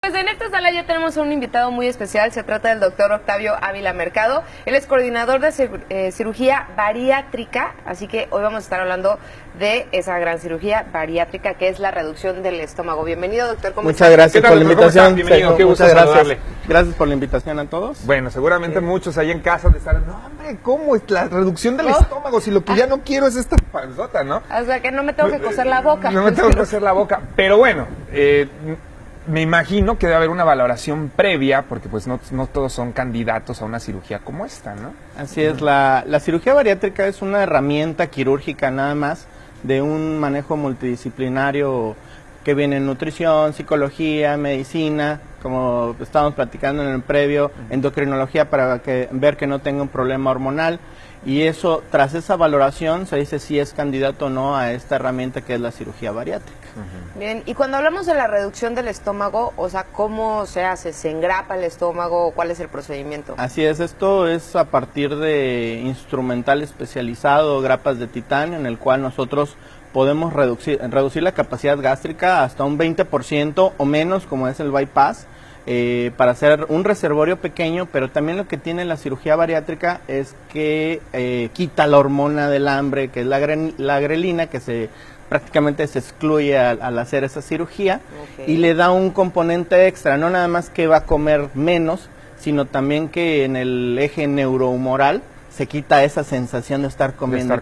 Pues en esta sala ya tenemos a un invitado muy especial. Se trata del doctor Octavio Ávila Mercado. Él es coordinador de cirugía bariátrica, así que hoy vamos a estar hablando de esa gran cirugía bariátrica que es la reducción del estómago. Bienvenido, doctor. Muchas gracias por la invitación. Bienvenido, qué gusto saludarle. Gracias por la invitación a todos. Bueno, seguramente muchos ahí en casa de estar, no hombre, ¿cómo es la reducción del estómago? Si lo que ya no quiero es esta panzota, ¿no? O sea, que no me tengo que coser la boca. No me tengo que coser la boca. Pero bueno, me imagino que debe haber una valoración previa, porque pues no todos son candidatos a una cirugía como esta, ¿no? Así es, la cirugía bariátrica es una herramienta quirúrgica nada más de un manejo multidisciplinario que viene en nutrición, psicología, medicina, como estábamos platicando en el previo, endocrinología para ver que no tenga un problema hormonal. Y eso, tras esa valoración, se dice si es candidato o no a esta herramienta que es la cirugía bariátrica. Bien, y cuando hablamos de la reducción del estómago, o sea, ¿cómo se hace? ¿Se engrapa el estómago? ¿Cuál es el procedimiento? Así es, esto es a partir de instrumental especializado, grapas de titanio, en el cual nosotros podemos reducir la capacidad gástrica hasta un 20% o menos, como es el bypass, para hacer un reservorio pequeño, pero también lo que tiene la cirugía bariátrica es que quita la hormona del hambre, que es la grelina, que prácticamente se excluye al hacer esa cirugía, y le da un componente extra, no nada más que va a comer menos, sino también que en el eje neurohumoral se quita esa sensación de estar comiendo.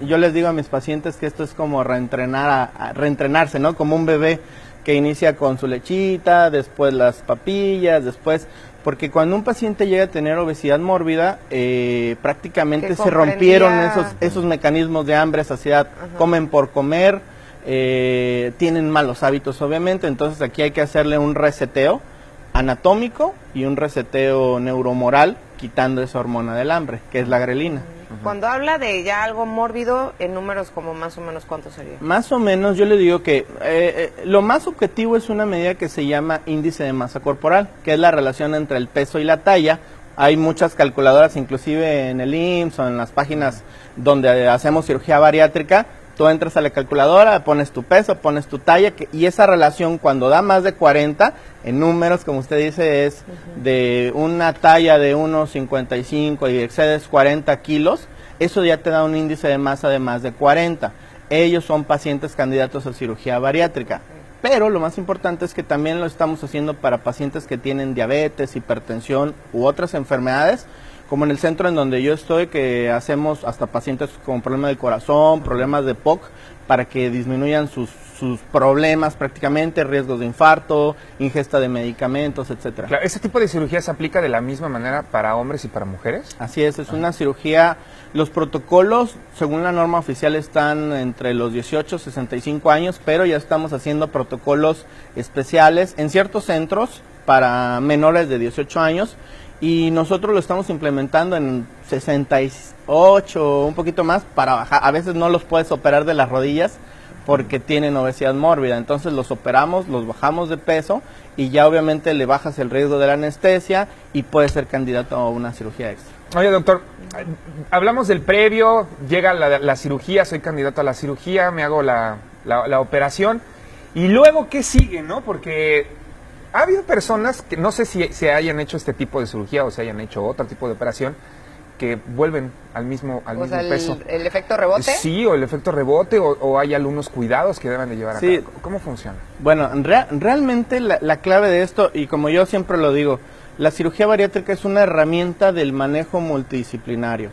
Yo les digo a mis pacientes que esto es como reentrenarse, ¿no? Como un bebé que inicia con su lechita, después las papillas, porque cuando un paciente llega a tener obesidad mórbida, prácticamente se rompieron esos mecanismos de hambre, saciedad, comen por comer, tienen malos hábitos obviamente, entonces aquí hay que hacerle un reseteo anatómico y un reseteo neuromoral, quitando esa hormona del hambre, que es la grelina. Cuando habla de ya algo mórbido, en números como más o menos, ¿cuánto sería? Más o menos, yo le digo que lo más objetivo es una medida que se llama índice de masa corporal, que es la relación entre el peso y la talla. Hay muchas calculadoras, inclusive en el IMSS o en las páginas donde hacemos cirugía bariátrica. Tú entras a la calculadora, pones tu peso, pones tu talla, y esa relación cuando da más de 40, en números, como usted dice, es de una talla de 1,55 y excedes 40 kilos, eso ya te da un índice de masa de más de 40. Ellos son pacientes candidatos a cirugía bariátrica. Pero lo más importante es que también lo estamos haciendo para pacientes que tienen diabetes, hipertensión u otras enfermedades, como en el centro en donde yo estoy, que hacemos hasta pacientes con problemas del corazón, problemas de POC, para que disminuyan sus problemas prácticamente, riesgos de infarto, ingesta de medicamentos, etcétera. Claro, ¿ese tipo de cirugía se aplica de la misma manera para hombres y para mujeres? Así es una cirugía, los protocolos, según la norma oficial, están entre los 18 y 65 años, pero ya estamos haciendo protocolos especiales en ciertos centros para menores de 18 años, y nosotros lo estamos implementando en 68, un poquito más, para bajar. A veces no los puedes operar de las rodillas porque tienen obesidad mórbida, entonces los operamos, los bajamos de peso y ya obviamente le bajas el riesgo de la anestesia y puede ser candidato a una cirugía extra. Oye, doctor, hablamos del previo, llega la cirugía, soy candidato a la cirugía, me hago la operación, y luego, ¿qué sigue, no? Porque ha habido personas que no sé si se hayan hecho este tipo de cirugía o se hayan hecho otro tipo de operación que vuelven al mismo peso. ¿El efecto rebote? Sí, o el efecto rebote, o hay algunos cuidados que deben de llevar a cabo. ¿Cómo funciona? Bueno, realmente la clave de esto, y como yo siempre lo digo, la cirugía bariátrica es una herramienta del manejo multidisciplinario.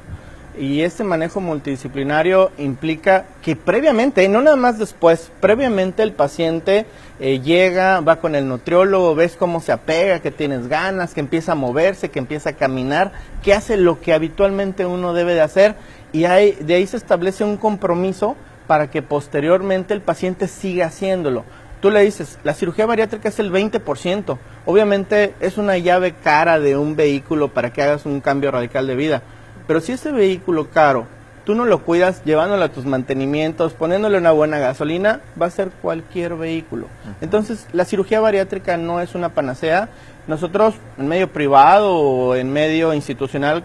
Y este manejo multidisciplinario implica que previamente, no nada más después, previamente el paciente llega, va con el nutriólogo, ves cómo se apega, que tienes ganas, que empieza a moverse, que empieza a caminar, que hace lo que habitualmente uno debe de hacer, y de ahí se establece un compromiso para que posteriormente el paciente siga haciéndolo. Tú le dices, la cirugía bariátrica es el 20%, obviamente es una llave cara de un vehículo para que hagas un cambio radical de vida. Pero si ese vehículo caro, tú no lo cuidas llevándolo a tus mantenimientos, poniéndole una buena gasolina, va a ser cualquier vehículo. Entonces, la cirugía bariátrica no es una panacea. Nosotros, en medio privado o en medio institucional,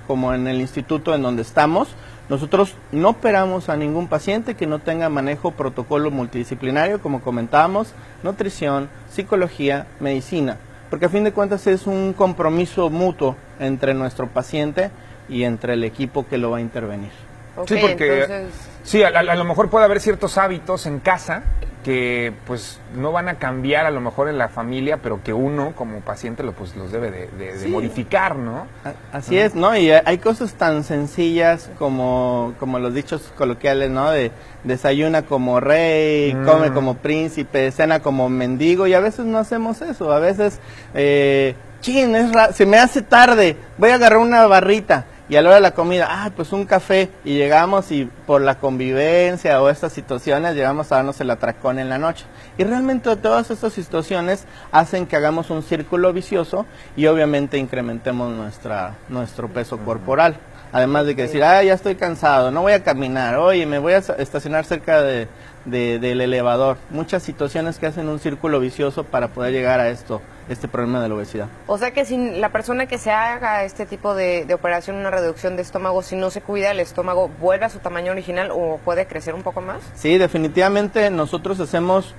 como en el instituto en donde estamos, Nosotros no operamos a ningún paciente que no tenga manejo protocolo multidisciplinario, como comentábamos, nutrición, psicología, medicina, porque a fin de cuentas es un compromiso mutuo entre nuestro paciente y entre el equipo que lo va a intervenir. Sí, porque sí, a lo mejor puede haber ciertos hábitos en casa que pues no van a cambiar a lo mejor en la familia, pero que uno como paciente los debe de modificar, ¿no? Así es, ¿no? Y hay cosas tan sencillas como los dichos coloquiales, ¿no? De desayuna como rey, come como príncipe, cena como mendigo, y a veces no hacemos eso, a veces, se me hace tarde, voy a agarrar una barrita. Y a la hora de la comida, pues un café, y llegamos y por la convivencia o estas situaciones llegamos a darnos el atracón en la noche. Y realmente todas estas situaciones hacen que hagamos un círculo vicioso y obviamente incrementemos nuestro peso corporal. Además de que decir, ya estoy cansado, no voy a caminar, oye, me voy a estacionar cerca del elevador. Muchas situaciones que hacen un círculo vicioso para poder llegar a este problema de la obesidad. O sea que si la persona que se haga este tipo de operación, una reducción de estómago, si no se cuida el estómago, ¿vuelve a su tamaño original o puede crecer un poco más? Sí, definitivamente nosotros hacemos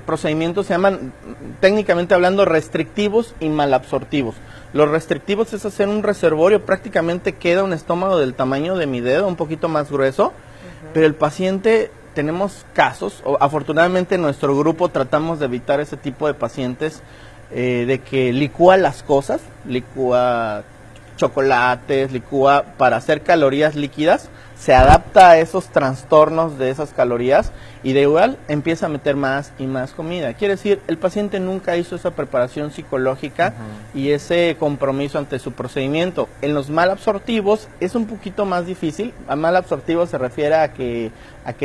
procedimientos, se llaman técnicamente hablando restrictivos y malabsortivos. Los restrictivos es hacer un reservorio, prácticamente queda un estómago del tamaño de mi dedo, un poquito más grueso, pero el paciente, tenemos casos, afortunadamente en nuestro grupo tratamos de evitar ese tipo de pacientes, de que licúa las cosas, licúa chocolates, licúa para hacer calorías líquidas, se adapta a esos trastornos de esas calorías y de igual empieza a meter más y más comida. Quiere decir, el paciente nunca hizo esa preparación psicológica y ese compromiso ante su procedimiento. En los malabsortivos es un poquito más difícil. A malabsortivo se refiere a que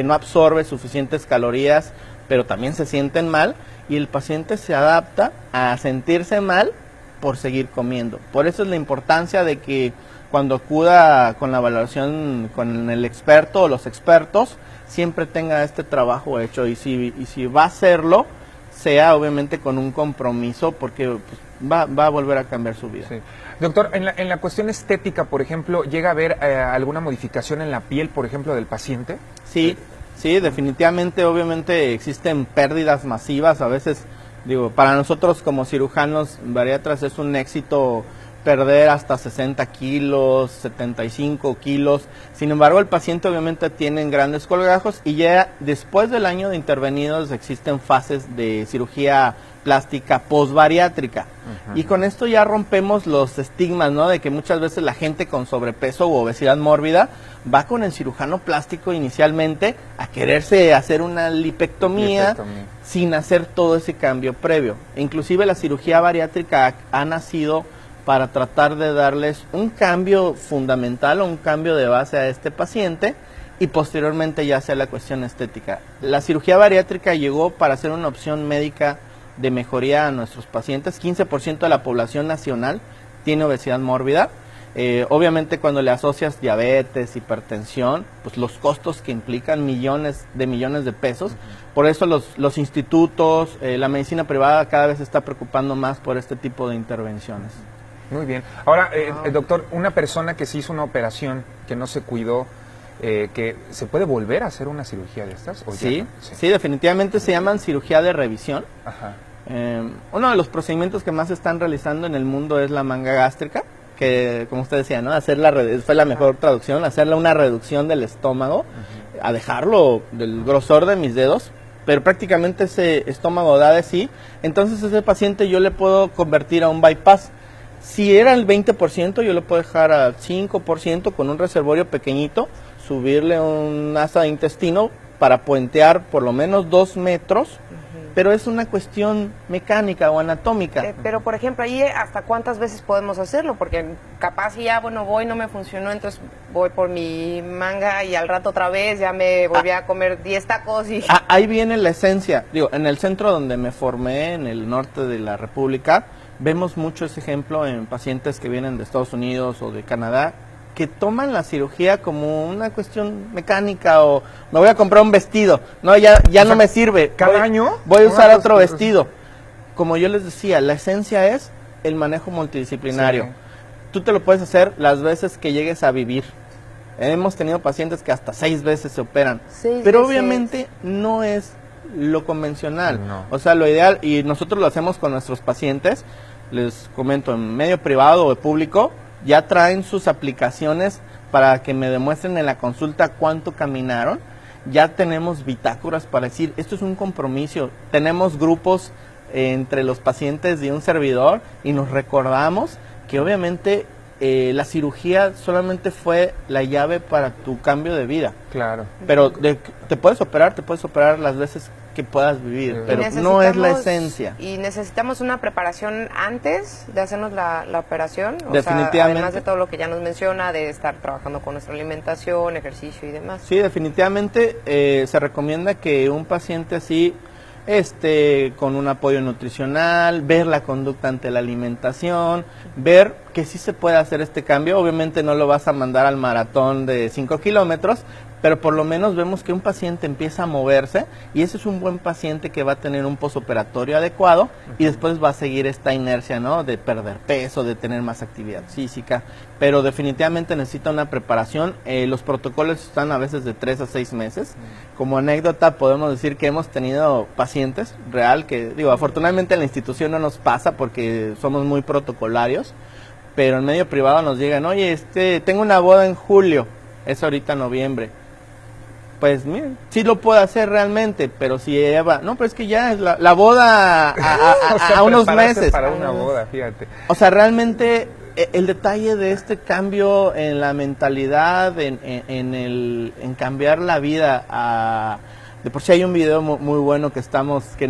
no absorbe suficientes calorías, pero también se sienten mal y el paciente se adapta a sentirse mal por seguir comiendo. Por eso es la importancia de que cuando acuda con la valoración con el experto o los expertos, siempre tenga este trabajo hecho y si va a hacerlo, sea obviamente con un compromiso porque pues, va a volver a cambiar su vida. Sí. Doctor, en la cuestión estética, por ejemplo, ¿llega a haber alguna modificación en la piel, por ejemplo, del paciente? Sí, definitivamente, obviamente existen pérdidas masivas, a veces, para nosotros como cirujanos bariatras es un éxito perder hasta 60 kilos, 75 kilos. Sin embargo, el paciente obviamente tiene grandes colgajos y ya después del año de intervenidos existen fases de cirugía plástica posbariátrica. Y con esto ya rompemos los estigmas, ¿no? De que muchas veces la gente con sobrepeso u obesidad mórbida va con el cirujano plástico inicialmente a quererse hacer una lipectomía sin hacer todo ese cambio previo. Inclusive la cirugía bariátrica ha nacido para tratar de darles un cambio fundamental o un cambio de base a este paciente y posteriormente ya sea la cuestión estética. La cirugía bariátrica llegó para ser una opción médica de mejoría a nuestros pacientes. 15% de la población nacional tiene obesidad mórbida. Obviamente cuando le asocias diabetes, hipertensión, pues los costos que implican millones de pesos. Por eso los institutos, la medicina privada cada vez se está preocupando más por este tipo de intervenciones. Muy bien. Ahora, doctor, una persona que se hizo una operación, que no se cuidó, que ¿se puede volver a hacer una cirugía de estas? ¿O sí, definitivamente se llaman cirugía de revisión. Uno de los procedimientos que más se están realizando en el mundo es la manga gástrica, que como usted decía, ¿no? Fue la mejor traducción, hacerle una reducción del estómago, a dejarlo del grosor de mis dedos, pero prácticamente ese estómago da de sí. Entonces ese paciente yo le puedo convertir a un bypass. Si era el 20%, yo lo puedo dejar al 5% con un reservorio pequeñito, subirle un asa de intestino para puentear por lo menos 2 metros, pero es una cuestión mecánica o anatómica. Pero, por ejemplo, ahí ¿hasta cuántas veces podemos hacerlo? Porque capaz ya, voy, no me funcionó, entonces voy por mi manga y al rato otra vez ya me volví a comer 10 tacos y... Ahí viene la esencia. En el centro donde me formé, en el norte de la República, vemos mucho ese ejemplo en pacientes que vienen de Estados Unidos o de Canadá, que toman la cirugía como una cuestión mecánica o me voy a comprar un vestido, no, ya no me sirve. ¿Cada año? Voy a usar otro vestido. Como yo les decía, la esencia es el manejo multidisciplinario. Sí. Tú te lo puedes hacer las veces que llegues a vivir. Hemos tenido pacientes que hasta 6 veces se operan, 6 pero veces. obviamente no es lo convencional. No. O sea, lo ideal, y nosotros lo hacemos con nuestros pacientes, les comento, en medio privado o público, ya traen sus aplicaciones para que me demuestren en la consulta cuánto caminaron. Ya tenemos bitácoras para decir, esto es un compromiso. Tenemos grupos entre los pacientes y un servidor y nos recordamos que obviamente la cirugía solamente fue la llave para tu cambio de vida. Claro. Pero te puedes operar las veces que puedas vivir, Y pero no es la esencia. Y necesitamos una preparación antes de hacernos la operación. O Definitivamente. sea, además de todo lo que ya nos menciona, de estar trabajando con nuestra alimentación, ejercicio y demás. Sí, definitivamente se recomienda que un paciente así con un apoyo nutricional, ver la conducta ante la alimentación, ver que sí se puede hacer este cambio. Obviamente no lo vas a mandar al maratón de 5 kilómetros, pero por lo menos vemos que un paciente empieza a moverse y ese es un buen paciente que va a tener un posoperatorio adecuado y después va a seguir esta inercia, ¿no? De perder peso, de tener más actividad física, pero definitivamente necesita una preparación. Los protocolos están a veces de 3 a 6 meses. Como anécdota podemos decir que hemos tenido pacientes real que, digo, afortunadamente en la institución no nos pasa porque somos muy protocolarios, pero en medio privado nos llegan, oye, tengo una boda en julio, es ahorita noviembre. Pues miren, sí lo puedo hacer realmente, pero si ella va, no, pero es que ya es la boda O sea, a unos prepararse meses. para una boda, fíjate. O sea, realmente el detalle de este cambio en la mentalidad, en cambiar la vida de por sí hay un video muy bueno que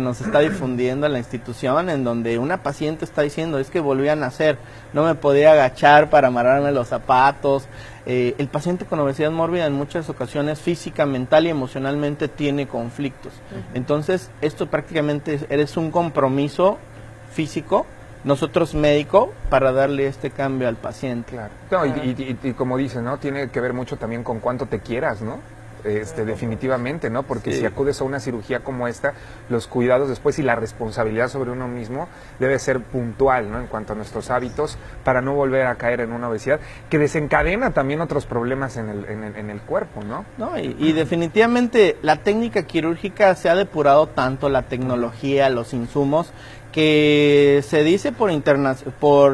nos está difundiendo en la institución, en donde una paciente está diciendo, es que volví a nacer, no me podía agachar para amarrarme los zapatos. El paciente con obesidad mórbida en muchas ocasiones física, mental y emocionalmente tiene conflictos. Entonces, esto prácticamente eres un compromiso físico, nosotros médico, para darle este cambio al paciente. Claro. No, y como dices, ¿no? Tiene que ver mucho también con cuánto te quieras, ¿no? Definitivamente, ¿no? Porque Sí. si acudes a una cirugía como esta, los cuidados después y la responsabilidad sobre uno mismo debe ser puntual, ¿no? En cuanto a nuestros hábitos, para no volver a caer en una obesidad que desencadena también otros problemas en el cuerpo, ¿no? No, y definitivamente la técnica quirúrgica se ha depurado tanto, la tecnología, los insumos, que se dice por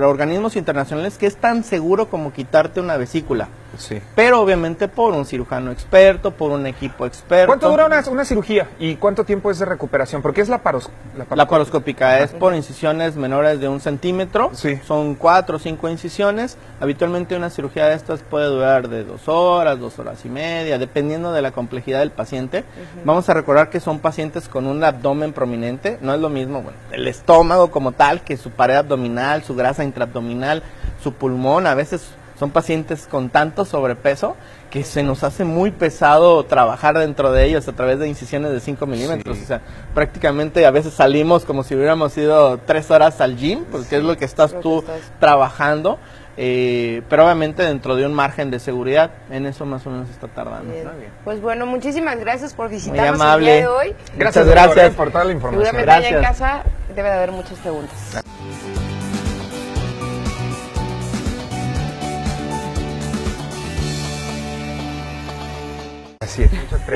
organismos internacionales que es tan seguro como quitarte una vesícula. Sí. Pero obviamente por un cirujano experto, por un equipo experto. ¿Cuánto dura una cirugía y cuánto tiempo es de recuperación? Porque es Laparoscópica es por incisiones menores de 1 centímetro. Sí. Son 4 o 5 incisiones. Habitualmente una cirugía de estas puede durar de 2 horas, 2 horas y media, dependiendo de la complejidad del paciente. Vamos a recordar que son pacientes con un abdomen prominente. No es lo mismo, bueno, el estómago como tal, que su pared abdominal, su grasa intraabdominal, su pulmón. A veces son pacientes con tanto sobrepeso que se nos hace muy pesado trabajar dentro de ellos a través de incisiones de 5 milímetros. Sí. O sea, prácticamente a veces salimos como si hubiéramos ido 3 horas al gym, porque es lo que estás tú trabajando. Pero obviamente dentro de un margen de seguridad, en eso más o menos está tardando. Bien. Muy bien. Pues bueno, muchísimas gracias por Muy visitarnos el amable. día de hoy. Gracias, Muchas gracias por toda la información. Seguramente allá en Gracias. casa debe de haber muchas preguntas.